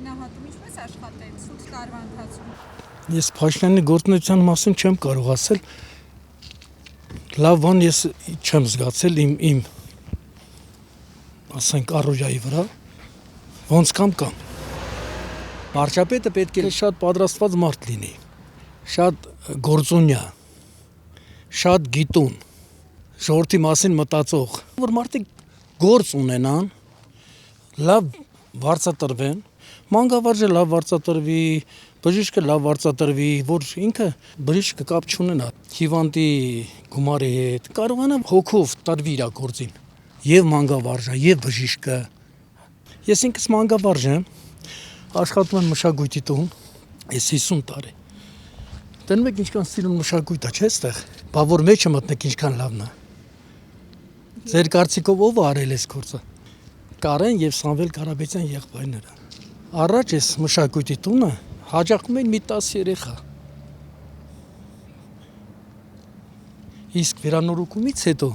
գնահատում, ինչպես աշխատեց 8 տարվա ընթացքում։ Ես Փաշինյանի գործունեության մասին չեմ կարող ասել։ Լավ բան ես չեմ զգացել իմ ասենք առօրյայի վրա, ոնց կամ։ Վարչապետը պետք է շատ պատրաստված մարդ լինի, շատ գործունյա, շատ գիտուն, ժողովրդի մասին մտածող, որ մարդիկ գործ ունենան, լավ վարձատրվեն, մանկավարժը լավ վարձատրվի, բժիշկը լավ վարձատրվի, որ ինքը բժիշկը կապ չունենա հիվանդի գումարի հետ, կարողանա հոգով տարվի իր գործին, եւ մանկավարժը, եւ բժիշկը։ Ես ինքս մանկավարժ եմ, աշխատում եմ մշակույթի տուն, ես 50 տարի։ Դնում եք ինչքան սիրուն մշակույթ է, չէ՞ ստեղ, բա որ մեջը մտնեք ինչքան լավն է։ Ձեր կարծիքով ով արել էս գործը։ Կարեն եւ Սամվել Կարապետյան եղբայրները։ Առաջ էս մշակույթի տունը հաջողում էին մի 10 երեխա։ Իսկ վերանորոգումից հետո,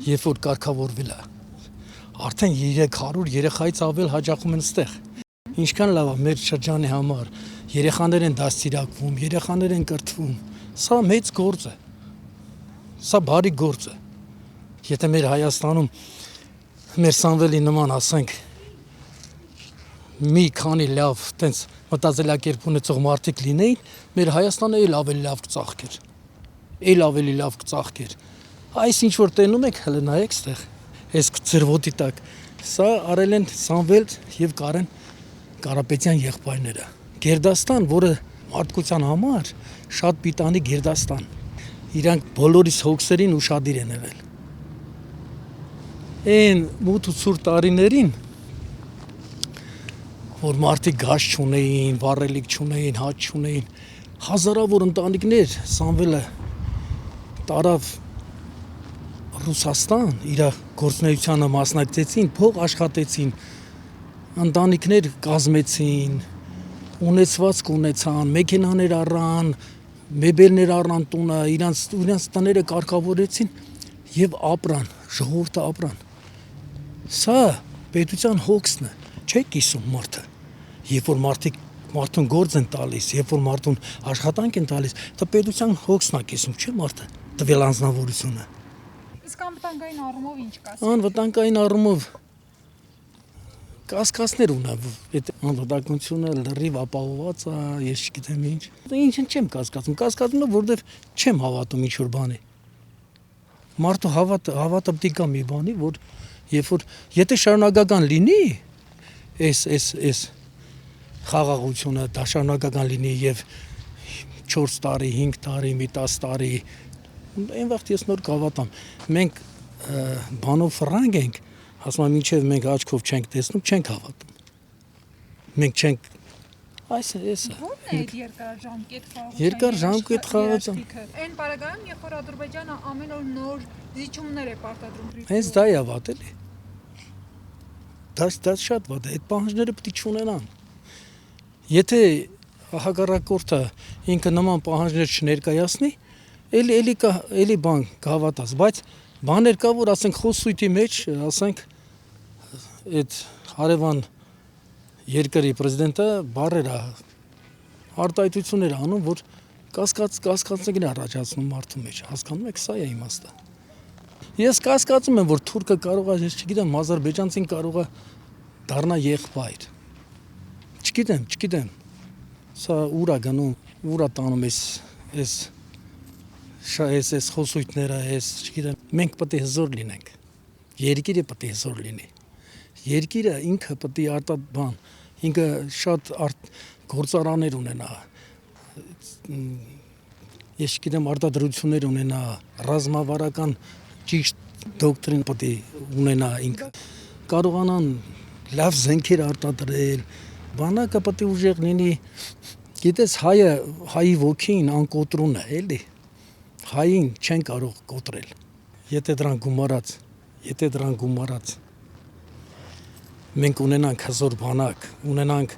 երբ որ կարգավորվել է, արդեն 300 երեխայից ավել հաջողում են ստեղ։ Ինչքան լավ է մեր շրջանի համար, երեխաներ են դաստիարակվում, երեխաներ են կրթվում։ Սա մեծ գործ է։ Սա բարի գործ է։ Եթե մեր Հայաստանում մեր Սամվելի նման ասենք մի քանի լավ տենց մտածելակերպ ունեցող մարդիկ լինեին, մեր Հայաստանը էլ ավելի լավ կծաղկեր։ Էլ ավելի լավ կծաղկեր։ Այս ինչ որ տենում եք, հələ նայեք ստեղ, այս ծրվոտի տակ, սա արել են Սամվել եւ Կարեն Կարապետյան եղբայրները։ Գերդաստան, որը մարդկության համար շատ պիտանի գերդաստան։ Իրանք բոլորիս հոգսերին ուշադիր են եղել։ Այն մութ ու ցուրտ տարիներին, որ մարդիկ գազ չունեին, վառելիք չունեին, հաց չունեին, հազարավոր ընտանիքներ Սամվելը տարավ Ռուսաստան, իր գործունեությանը մասնակցեցին, փող աշխատեցին, ընտանիքներ կազմեցին, ունեցվածք ունեցան, մեքենաներ առան, մեբելներ առան տունը, իրանց տները կարգավորեցին եւ ապրան, ժողովուրդը ապրան։ Սա պետության հոգսն է, չէ՞ կիսում մարդը։ Երբ որ մարդուն գործ են տալիս, երբ որ մարդուն աշխատանք են տալիս, դա պետության հոգսն է կիսում, չէ՞ մարդը, տվյալ անձնավորությունը։ Իսկ անվտանգային առումով ինչ կասեք։ Անվտանգային առումով կասկածներ ունա, այդ անվտանգությունը լրիվ ապահովված է, ես չգիտեմ ինչ։ Ինչ չեմ կասկածում, կասկածում եմ, որովհետև չեմ հավատում ինչ որ բանի։ Մարդու հավատը պետք է մի բանի, որ երբ որ եթե շարունակական լինի, այս խաղաղությունը դա շարունակական լինի եւ 4 տարի, 5 տարի, մի 10 տարի, այն վաղ ես նոր կհավատամ։ Մենք բանով ֆրանկ ենք, ասում եմ ինչեւ մենք աչքով չենք տեսնում, չենք հավատում։ Մենք չենք այս է։ Ո՞րն է այդ երկարաժամկետ խաղաղության։ Երկարաժամկետ խաղաղության։ Այն պարագայում, երբ որ Ադրբեջանը ամեն օր նոր զիջումներ է պարտադրում։ Հենց դա է վատ էլի։ Դա շատ վատ է, այդ պահանջները պետք է չունենան։ Եթե հակառակորդը ինքը նման պահանջներ չներկայացնի, էլի բան կհավատաս, բայց բաներ կա, որ ասենք խոսույթի մեջ, ասենք այդ հարևան երկրի պրեզիդենտը բարեր է, արտահայտություններ անում, որ կասկածներ առաջացնում մարդու մեջ, հասկանում եք, սա է իմաստը։ Ես կասկածում եմ, որ թուրքը կարող է, ես չգիտեմ, ադրբեջանցին կարող է դառնա եղբայր։ Չգիտեմ։ Սա ուր է գնում, ուր է տանում այս խոսույթները, չգիտեմ, մենք պետք է հզոր լինենք։ Երկիրը պետք է հզոր լինի։ Երկիրը ինքը պետք է արտադբան, ինքը շատ գործարաններ ունենա։ Ես չգիտեմ, արտադրություններ ունենա, ռազմավարական ճիշտ դոկտրին պետք է ունենա ինքը։ Կարողանան լավ զենքեր արտադրել, բանակը պետք է ուժեղ լինի։ Գիտես, հայի ոգին անկոտրուն է, էլի։ Հային չեն կարող կոտրել։ Եթե դրան գումարած մենք ունենանք հզոր բանակ, ունենանք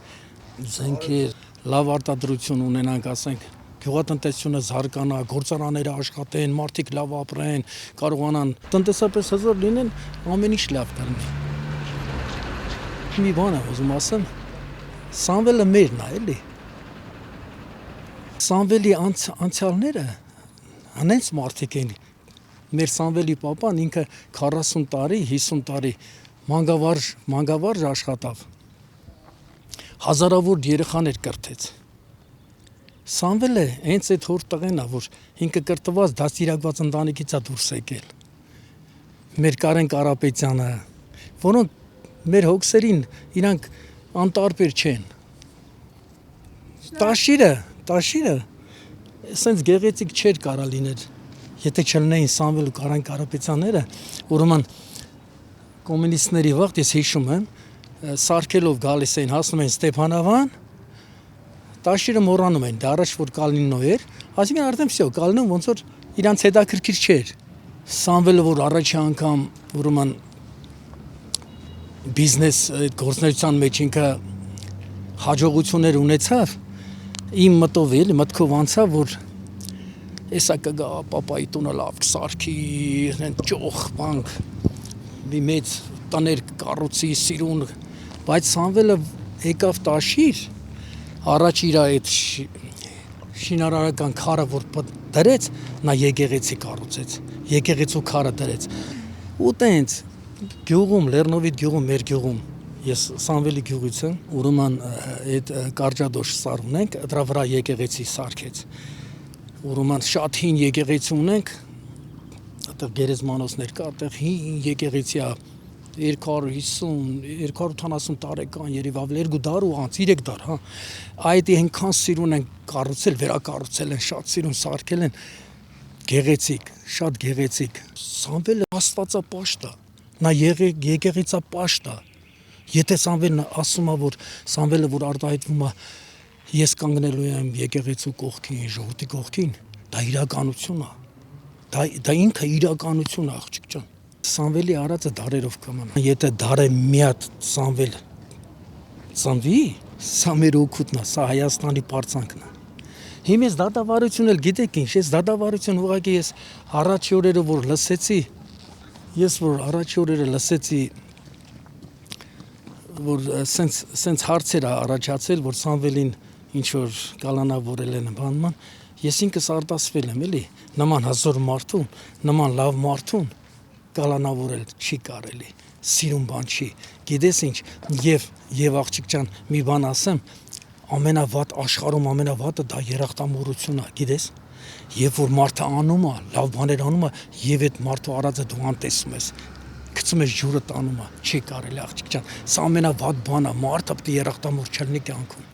զենքեր, լավ արտադրություն ունենանք, ասենք, գյուղատնտեսությունը զարգանա, գործարանները աշխատեն, մարդիկ լավ ապրեն, կարողանան տնտեսապես հզոր լինեն, ամեն ինչ լավ կլինի։ Մի բան եմ ուզում ասեմ, Սամվելը մերն է, էլի։ Սամվելի անցյալները հենց մարդիկ են։ Մեր Սամվելի պապան ինքը 40 տարի, 50 տարի մանգավարժ աշխատավ։ Հազարավոր երեխաներ կրթեց։ Սամվելը հենց այդ հոր տղեն է, որ ինքը կրթված դաստիարակված ընտանիքից է դուրս եկել։ Մեր Կարեն Կարապետյանը, որոնք մեր հոգսերին իրանք անտարբեր չեն։ Տաշիրը սենց գեղեցիկ չէր կարա լիներ, եթե չլինեին Սամվել ու Կարեն Կարապետյանները, ուրեմն կոմունիստների վաղտ ես հիշում եմ, սարքելով գալիս էին, հասնում էին Ստեփանավան, Տաշիրը մոռանում են, դա առաջ որ Կալիննո էր, այսինքն արդեն վсё, Կալինոն ոնց որ իրանց հետաքրքիր չէր։ Սամվելը որ առաջի անգամ ուրեմն բիզնես գործունեության մեջ ինքը հաջողություններ ունեցավ, իմ մտքով անցավ, որ էսա կգա պապայի տունը լավ կսարքի, ճոխ բանկ, մի մեծ տներ կառուցի, սիրուն, բայց Սամվելը եկավ Տաշիր, առաջ իր այդ շինարարական քարը որ դրեց, նա եկեղեցի կառուցեց, եկեղեցու քարը դրեց։ Ու տենց գյուղում, Լեռնովի գյուղում, մեր գյուղում, ես Սամվելի գյուղից եմ, ուրեմն այդ կարճադոշ սար ունենք, դրա վրա եկեղեցի սարքեց։ Ուրեմն շատ հին եկեղեցի ունենք, այդտեղ գերեզմանոցներ կա, այդտեղ հին եկեղեցի է, 250-270 տարեկան, երևի ավելի 2 դար ու անց, 3 դար, հա։ Այդ այնքան սիրուն են կառուցել, վերակառուցել են, շատ սիրուն սարքել են, գեղեցիկ, շատ գեղեցիկ։ Սամվելը աստվածապաշտ է, նա եկեղեցապաշտ է։ Եթե Սամվելն ասում է, որ Սամվելը որ արտահայտվում է, ես կանգնելու եմ եկեղեցու կողքին, ժողովրդի կողքին, դա իրականություն է։ Դա ինքը իրականություն է, աղջիկ ջան։ Սամվելի արածը դարերով կմնա։ Եթե դարը մի հատ Սամվել ծնվի, սա մեր օգուտն է, սա Հայաստանի պարծանքն է։ Հիմա ես դատավարություն էլ գիտեք ինչ, ես դատավարություն ուղղակի ես առաջի օրերը որ լսեցի, որ սենց հարցեր է առաջացել, որ Սամվելին ինչ որ կալանավորել են բանման, ես ինքս արտասվել եմ, էլի, նման հզոր մարդուն, նման լավ մարդուն կալանավորել չի կարելի, սիրուն բան չի, գիտես ինչ, եւ աղջիկ ջան, մի բան ասեմ, ամենավատ աշխարհում ամենավատը դա երախտամոռությունն է, գիտես, երբ որ մարդը անում է, լավ բաներ անում է, եւ այդ մարդու արածը դու անտեսում ես, գցում ես ջուրը տանում է, չի կարելի աղջիկ ջան, սա ամենավատ բանն է, մարդը պետք է երախտամոռ չլինի կյանքում։